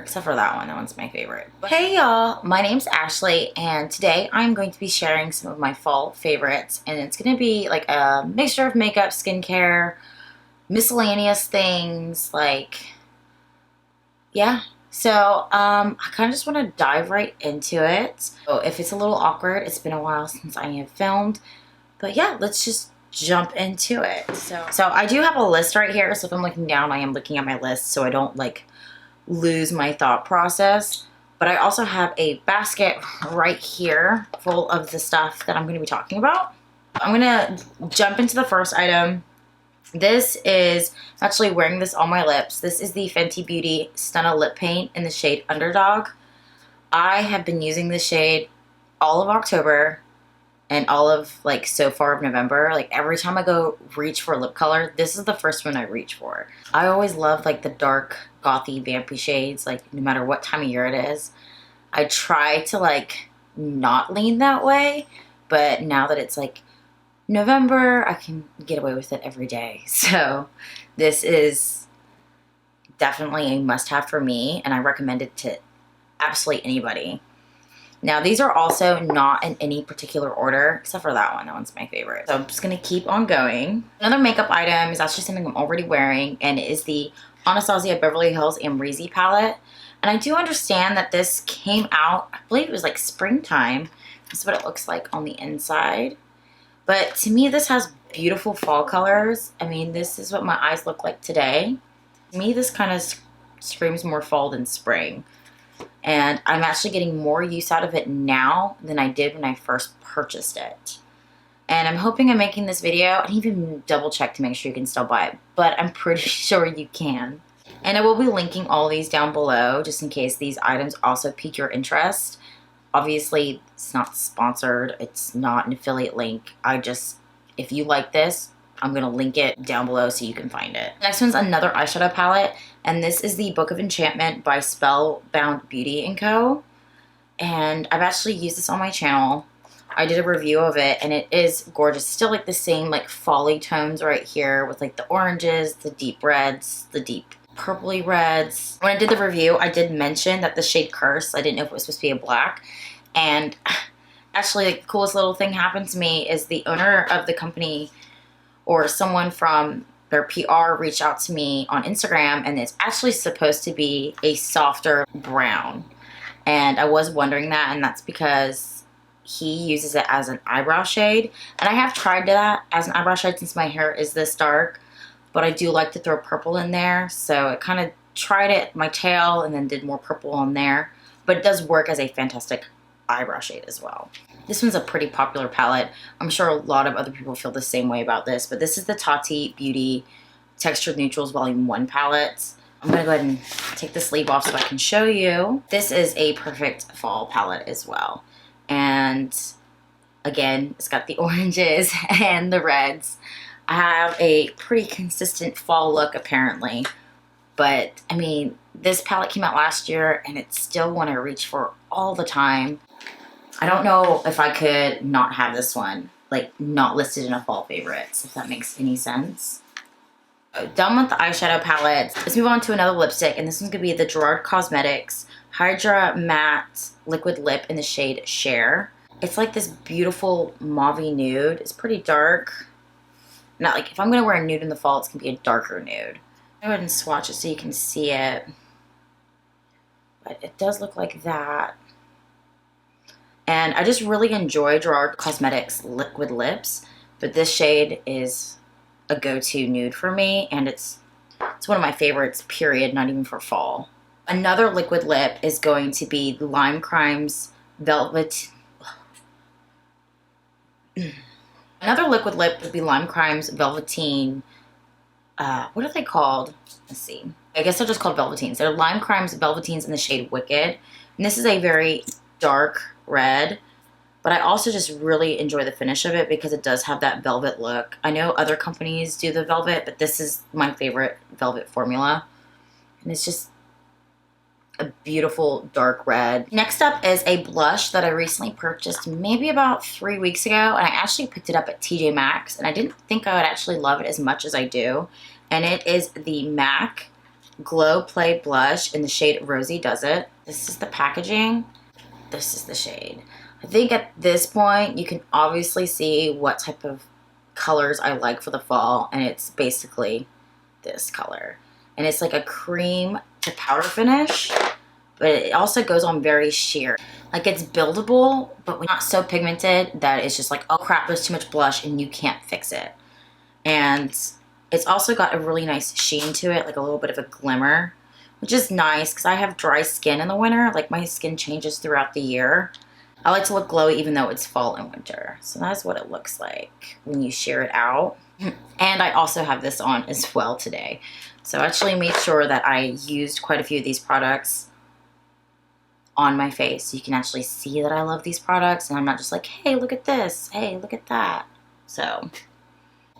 except for that one. That one's my favorite. Hey y'all, my name's Ashley, and today I'm going to be sharing some of my fall favorites, and it's going to be like a mixture of makeup, skincare, miscellaneous things, like, yeah. So, I kind of just want to dive right into it. So if it's a little awkward, it's been a while since I have filmed, but yeah, let's just jump into it. So I do have a list right here, so if I'm looking down, I am looking at my list so I don't like lose my thought process. But I also have a basket right here full of the stuff that I'm going to be talking about. I'm going to jump into the first item. This is, I'm actually wearing this on my lips. This is the Fenty Beauty Stunna lip paint in the shade Underdawg. I have been using this shade all of October and all of like so far of November. Like every time I go reach for a lip color, this is the first one I reach for. I always love like the dark gothy vampy shades, like no matter what time of year it is. I try to like not lean that way, but now that it's like November, I can get away with it every day. So this is definitely a must-have for me, and I recommend it to absolutely anybody. Now, these are also not in any particular order, except for that one. That one's my favorite. So I'm just going to keep on going. Another makeup item is actually something I'm already wearing, and it is the Anastasia Beverly Hills Amrezy palette. And I do understand that this came out, I believe it was like springtime. That's what it looks like on the inside. But to me, this has beautiful fall colors. I mean, this is what my eyes look like today. To me, this kind of screams more fall than spring. And I'm actually getting more use out of it now than I did when I first purchased it. And I'm hoping I'm making this video. I didn't even double check to make sure you can still buy it, but I'm pretty sure you can. And I will be linking all these down below just in case these items also pique your interest. Obviously, it's not sponsored. It's not an affiliate link. If you like this, I'm going to link it down below so you can find it. Next one's another eyeshadow palette, and this is the Book of Enchantment by Spellbound Beauty & Co. And I've actually used this on my channel. I did a review of it, and it is gorgeous. Still like the same like folly tones right here with like the oranges, the deep reds, the deep purpley reds. When I did the review, I did mention that the shade Curse, I didn't know if it was supposed to be a black. And actually, like, the coolest little thing happened to me is the owner of the company or someone from their PR reached out to me on Instagram, and it's actually supposed to be a softer brown. And I was wondering that, and that's because he uses it as an eyebrow shade. And I have tried that as an eyebrow shade since my hair is this dark, but I do like to throw purple in there. So I kind of tried it my tail and then did more purple on there. But it does work as a fantastic eyebrow shade as well. This one's a pretty popular palette. I'm sure a lot of other people feel the same way about this, but this is the Tati Beauty Textured Neutrals Volume 1 palette. I'm going to go ahead and take the sleeve off so I can show you. This is a perfect fall palette as well. And again, it's got the oranges and the reds. I have a pretty consistent fall look apparently, but I mean, this palette came out last year and it's still one I reach for all the time. I don't know if I could not have this one, like not listed in a fall favorites, if that makes any sense. Done with the eyeshadow palette. Let's move on to another lipstick, and this one's gonna be the Gerard Cosmetics Hydra Matte Liquid Lip in the shade Cher. It's like this beautiful mauve nude. It's pretty dark. Not like, if I'm gonna wear a nude in the fall, it's gonna be a darker nude. I'll go ahead and swatch it so you can see it. But it does look like that. And I just really enjoy Gerard Cosmetics liquid lips, but this shade is a go-to nude for me, and it's one of my favorites, period, not even for fall. Another liquid lip is going to be Lime Crime's Velvet. Another liquid lip would be Lime Crime's Velvetine. What are they called? Let's see. I guess they're just called Velvetines. They're Lime Crime's Velvetines in the shade Wicked. And this is a very dark red, but I also just really enjoy the finish of it because it does have that velvet look. I know other companies do the velvet, but this is my favorite velvet formula. And it's just a beautiful dark red. Next up is a blush that I recently purchased maybe about 3 weeks ago, and I actually picked it up at TJ Maxx, and I didn't think I would actually love it as much as I do. And it is the MAC Glow Play Blush in the shade Rosy Does It. This is the packaging. This is the shade. I think at this point you can obviously see what type of colors I like for the fall, and it's basically this color. And it's like a cream to powder finish, but it also goes on very sheer. Like it's buildable, but not so pigmented that it's just like, oh crap, there's too much blush and you can't fix it. And it's also got a really nice sheen to it, like a little bit of a glimmer, which is nice because I have dry skin in the winter. Like my skin changes throughout the year. I like to look glowy even though it's fall and winter. So that's what it looks like when you sheer it out. And I also have this on as well today. So I actually made sure that I used quite a few of these products on my face. So you can actually see that I love these products and I'm not just like, hey, look at this. Hey, look at that. So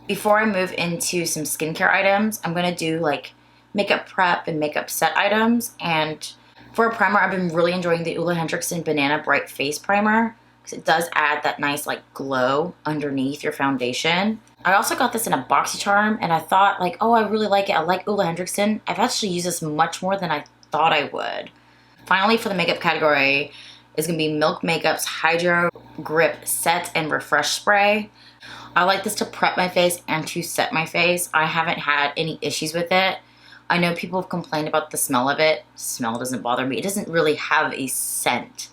before I move into some skincare items, I'm going to do like makeup prep and makeup set items. And for a primer, I've been really enjoying the OleHenriksen Banana Bright Face Primer because it does add that nice like glow underneath your foundation. I also got this in a BoxyCharm and I thought like, oh, I really like it. I like OleHenriksen. I've actually used this much more than I thought I would. Finally, for the makeup category is going to be Milk Makeup's Hydra Grip Set and Refresh Spray. I like this to prep my face and to set my face. I haven't had any issues with it. I know people have complained about the smell of it. The smell doesn't bother me. It doesn't really have a scent,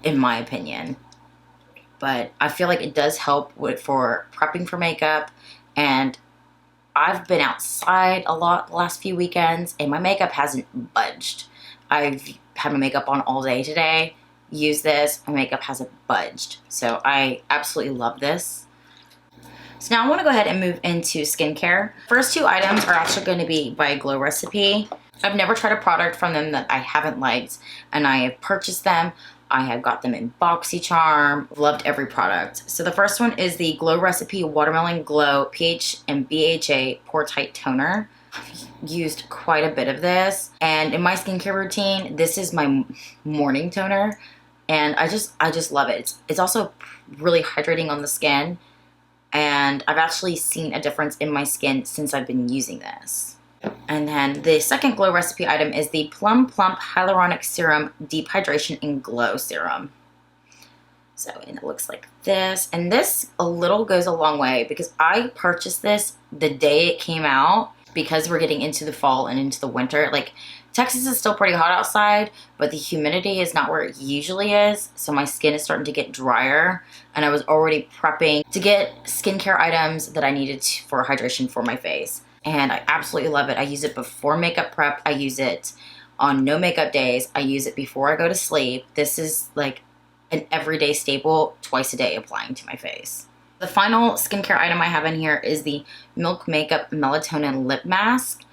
in my opinion. But I feel like it does help for prepping for makeup. And I've been outside a lot the last few weekends and my makeup hasn't budged. I've had my makeup on all day today. Use this, my makeup hasn't budged. So I absolutely love this. So now I want to go ahead and move into skincare. First two items are actually going to be by Glow Recipe. I've never tried a product from them that I haven't liked, and I have purchased them. I have got them in BoxyCharm. Loved every product. So the first one is the Glow Recipe Watermelon Glow pH and BHA Pore Tight Toner. I've used quite a bit of this, and in my skincare routine, this is my morning toner, and I just love it. It's also really hydrating on the skin. And I've actually seen a difference in my skin since I've been using this. And then the second Glow Recipe item is the Plump Hyaluronic Serum Deep Hydration and Glow Serum. So, and it looks like this. And this a little goes a long way because I purchased this the day it came out because we're getting into the fall and into the winter. Like, Texas is still pretty hot outside, but the humidity is not where it usually is. So my skin is starting to get drier, and I was already prepping to get skincare items that I needed for hydration for my face. And I absolutely love it. I use it before makeup prep. I use it on no makeup days. I use it before I go to sleep. This is like an everyday staple, twice a day applying to my face. The final skincare item I have in here is the Milk Makeup Melatonin Lip Mask.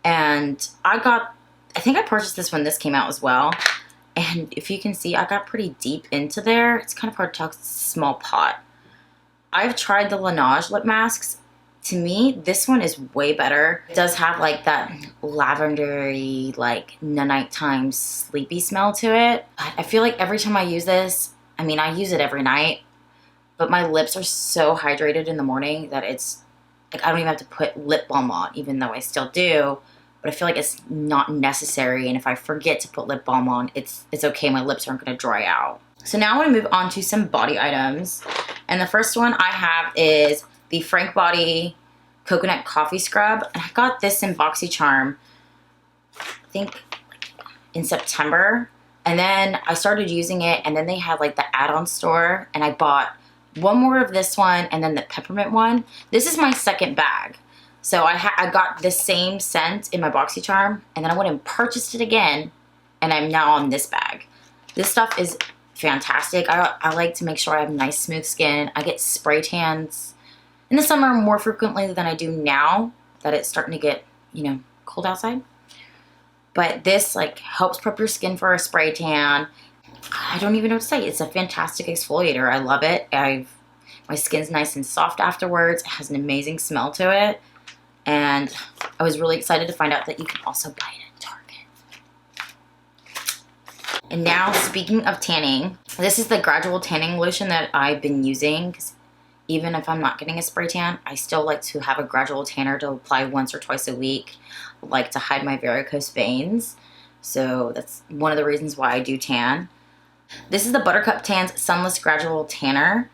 And I think I purchased this when this came out as well. And if you can see, I got pretty deep into there. It's kind of hard to tell because it's a small pot. I've tried the Laneige lip masks. To me, this one is way better. It does have like that lavendery, like nighttime sleepy smell to it. I feel like every time I use this, I mean, I use it every night, but my lips are so hydrated in the morning that it's like I don't even have to put lip balm on, even though I still do. But I feel like it's not necessary, and if I forget to put lip balm on, it's okay. My lips aren't going to dry out. So now I want to move on to some body items. And the first one I have is the Frank Body Coconut Coffee Scrub. And I got this in BoxyCharm, I think in September. And then I started using it, and then they had like the add-on store, and I bought one more of this one and then the peppermint one. This is my second bag. So I got the same scent in my BoxyCharm, and then I went and purchased it again, and I'm now on this bag. This stuff is fantastic. I like to make sure I have nice, smooth skin. I get spray tans in the summer more frequently than I do now that it's starting to get, you know, cold outside. But this like helps prep your skin for a spray tan. I don't even know what to say. It's a fantastic exfoliator. I love it. My skin's nice and soft afterwards. It has an amazing smell to it. And I was really excited to find out that you can also buy it at Target. And now, speaking of tanning, this is the gradual tanning lotion that I've been using. even if I'm not getting a spray tan, I still like to have a gradual tanner to apply once or twice a week, like to hide my varicose veins. So that's one of the reasons why I do tan. This is the Buttercup Tan's Sunless Gradual Tanner.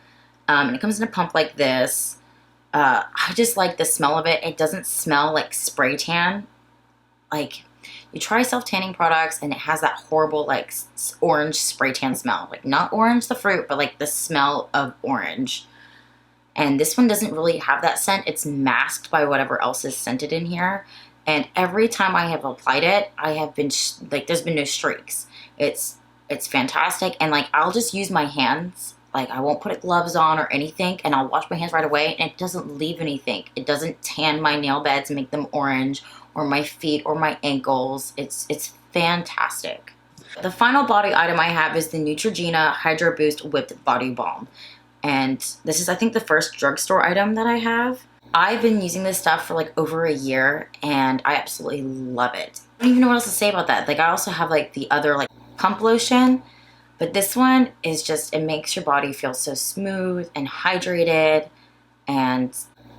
And it comes in a pump like this. I just like the smell of it. It doesn't smell like spray tan. Like, you try self-tanning products and it has that horrible, like, orange spray tan smell. Like, not orange the fruit, but like the smell of orange. And this one doesn't really have that scent. It's masked by whatever else is scented in here. And every time I have applied it, I have been, like, there's been no streaks. It's fantastic. And, like, I'll just use my hands. Like, I won't put gloves on or anything, and I'll wash my hands right away, and it doesn't leave anything. It doesn't tan my nail beds and make them orange, or my feet or my ankles. It's fantastic. The final body item I have is the Neutrogena Hydra Boost Whipped Body Balm. And this is, I think, the first drugstore item that I have. I've been using this stuff for like over a year, and I absolutely love it. I don't even know what else to say about that. Like, I also have like the other like pump lotion, but this one is just, it makes your body feel so smooth and hydrated, and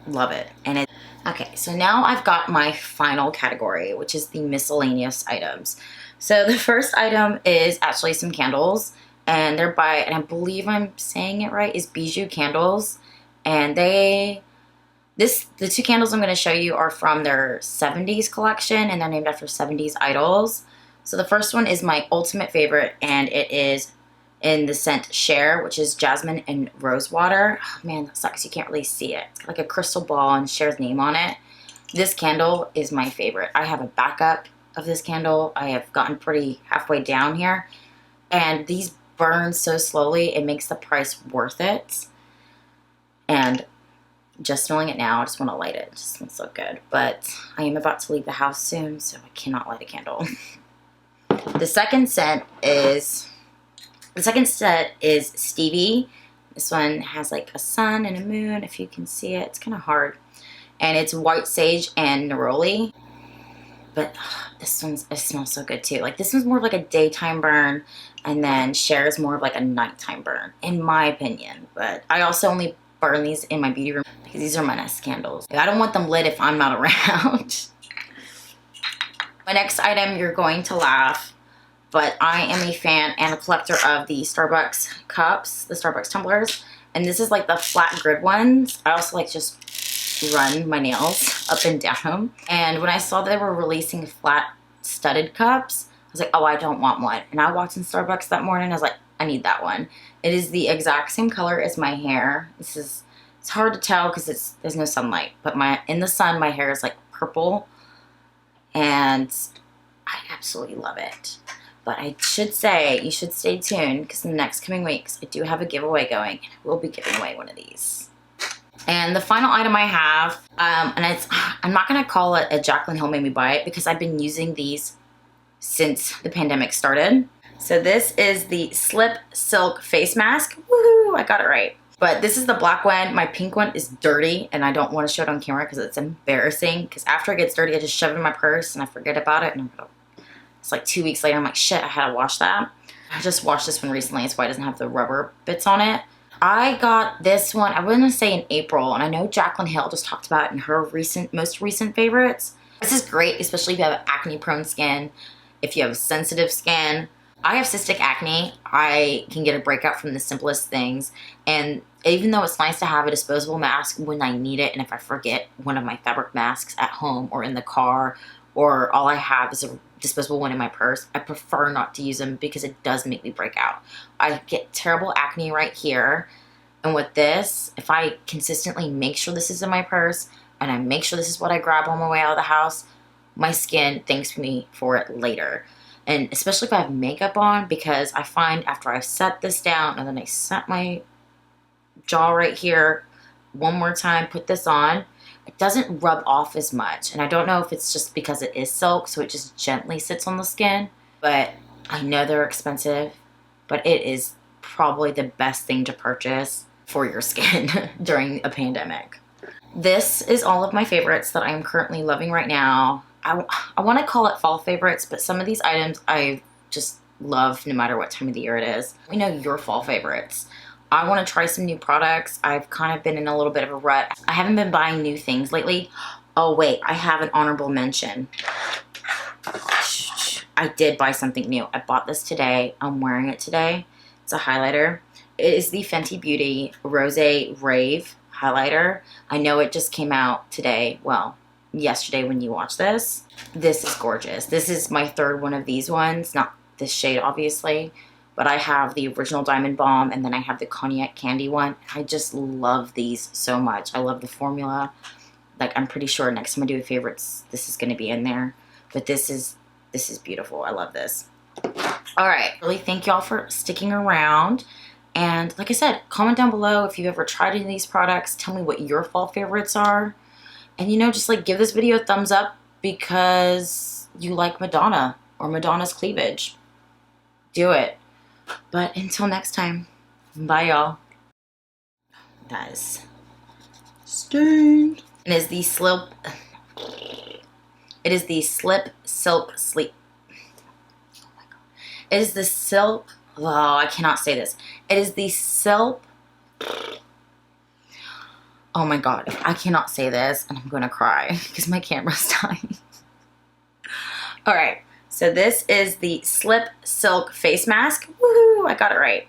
love it. And okay, so now I've got my final category, which is the miscellaneous items. So the first item is actually some candles, and they're by, and I believe I'm saying it right, is Bijou Candles. And the two candles I'm going to show you are from their 70s collection, and they're named after 70s idols. So the first one is my ultimate favorite, and it is in the scent Cher, which is jasmine and rose water. Oh man, that sucks. You can't really see it. It's got like a crystal ball and Cher's name on it. This candle is my favorite. I have a backup of this candle. I have gotten pretty halfway down here, and these burn so slowly, it makes the price worth it. And just smelling it now, I just want to light it. It just smells so good. But I am about to leave the house soon, so I cannot light a candle. The second set is Stevie. This one has like a sun and a moon, if you can see it. It's kind of hard. And it's white sage and neroli. But this one, it smells so good too. Like, this one's more of like a daytime burn, and then Cher is more of like a nighttime burn, in my opinion. But I also only burn these in my beauty room because these are my nest candles. Like, I don't want them lit if I'm not around. My next item, you're going to laugh, but I am a fan and a collector of the Starbucks cups, the Starbucks tumblers. And this is like the flat grid ones. I also like just run my nails up and down them. And when I saw that they were releasing flat studded cups, I was like, oh, I don't want one. And I walked in Starbucks that morning. I was like, I need that one. It is the exact same color as my hair. It's hard to tell because there's no sunlight. But in the sun, my hair is like purple. And I absolutely love it. But I should say, you should stay tuned because in the next coming weeks, I do have a giveaway going. And I will be giving away one of these. And the final item I have, and I'm not going to call it a Jaclyn Hill made me buy it because I've been using these since the pandemic started. So this is the Slip Silk Face Mask. Woohoo! I got it right. But this is the black one. My pink one is dirty, and I don't want to show it on camera because it's embarrassing. Because after it gets dirty, I just shove it in my purse and I forget about it. And it's like 2 weeks later, I'm like, shit, I had to wash that. I just washed this one recently. That's why it doesn't have the rubber bits on it. I got this one, I wouldn't say in April, and I know Jaclyn Hill just talked about it in her most recent favorites. This is great, especially if you have acne-prone skin, if you have sensitive skin. I have cystic acne. I can get a breakout from the simplest things, and even though it's nice to have a disposable mask when I need it, and if I forget one of my fabric masks at home or in the car, or all I have is a disposable one in my purse, I prefer not to use them because it does make me break out. I get terrible acne right here, and with this, if I consistently make sure this is in my purse and I make sure this is what I grab on my way out of the house, my skin thanks me for it later. And especially if I have makeup on, because I find after I set this down and then I set my jaw right here one more time, put this on, it doesn't rub off as much. And I don't know if it's just because it is silk, so it just gently sits on the skin. But I know they're expensive, but it is probably the best thing to purchase for your skin during a pandemic. This is all of my favorites that I'm currently loving right now. I want to call it fall favorites, but some of these items I just love no matter what time of the year it is. We know your fall favorites. I want to try some new products. I've kind of been in a little bit of a rut. I haven't been buying new things lately. Oh wait, I have an honorable mention. I did buy something new. I bought this today. I'm wearing it today. It's a highlighter. It is the Fenty Beauty Rose Rave highlighter. I know it just came out today. Well, yesterday when you watch this. This is gorgeous. This is my third one of these ones. Not this shade, obviously. But I have the original Diamond Balm, and then I have the Cognac Candy one. I just love these so much. I love the formula. Like, I'm pretty sure next time I do a favorites, this is going to be in there. But this is beautiful. I love this. All right. Really thank y'all for sticking around. And like I said, comment down below if you've ever tried any of these products. Tell me what your fall favorites are. And, you know, just like give this video a thumbs up because you like Madonna or Madonna's cleavage. Do it. But until next time, bye y'all. That is stained. It is the Slip Silk Sleep. Oh my god. It is the Silk. Oh, I cannot say this. It is the Silk. Oh my god. I cannot say this and I'm gonna cry because my camera's dying. Alright. So this is the Slip Silk Face Mask. Woohoo! I got it right.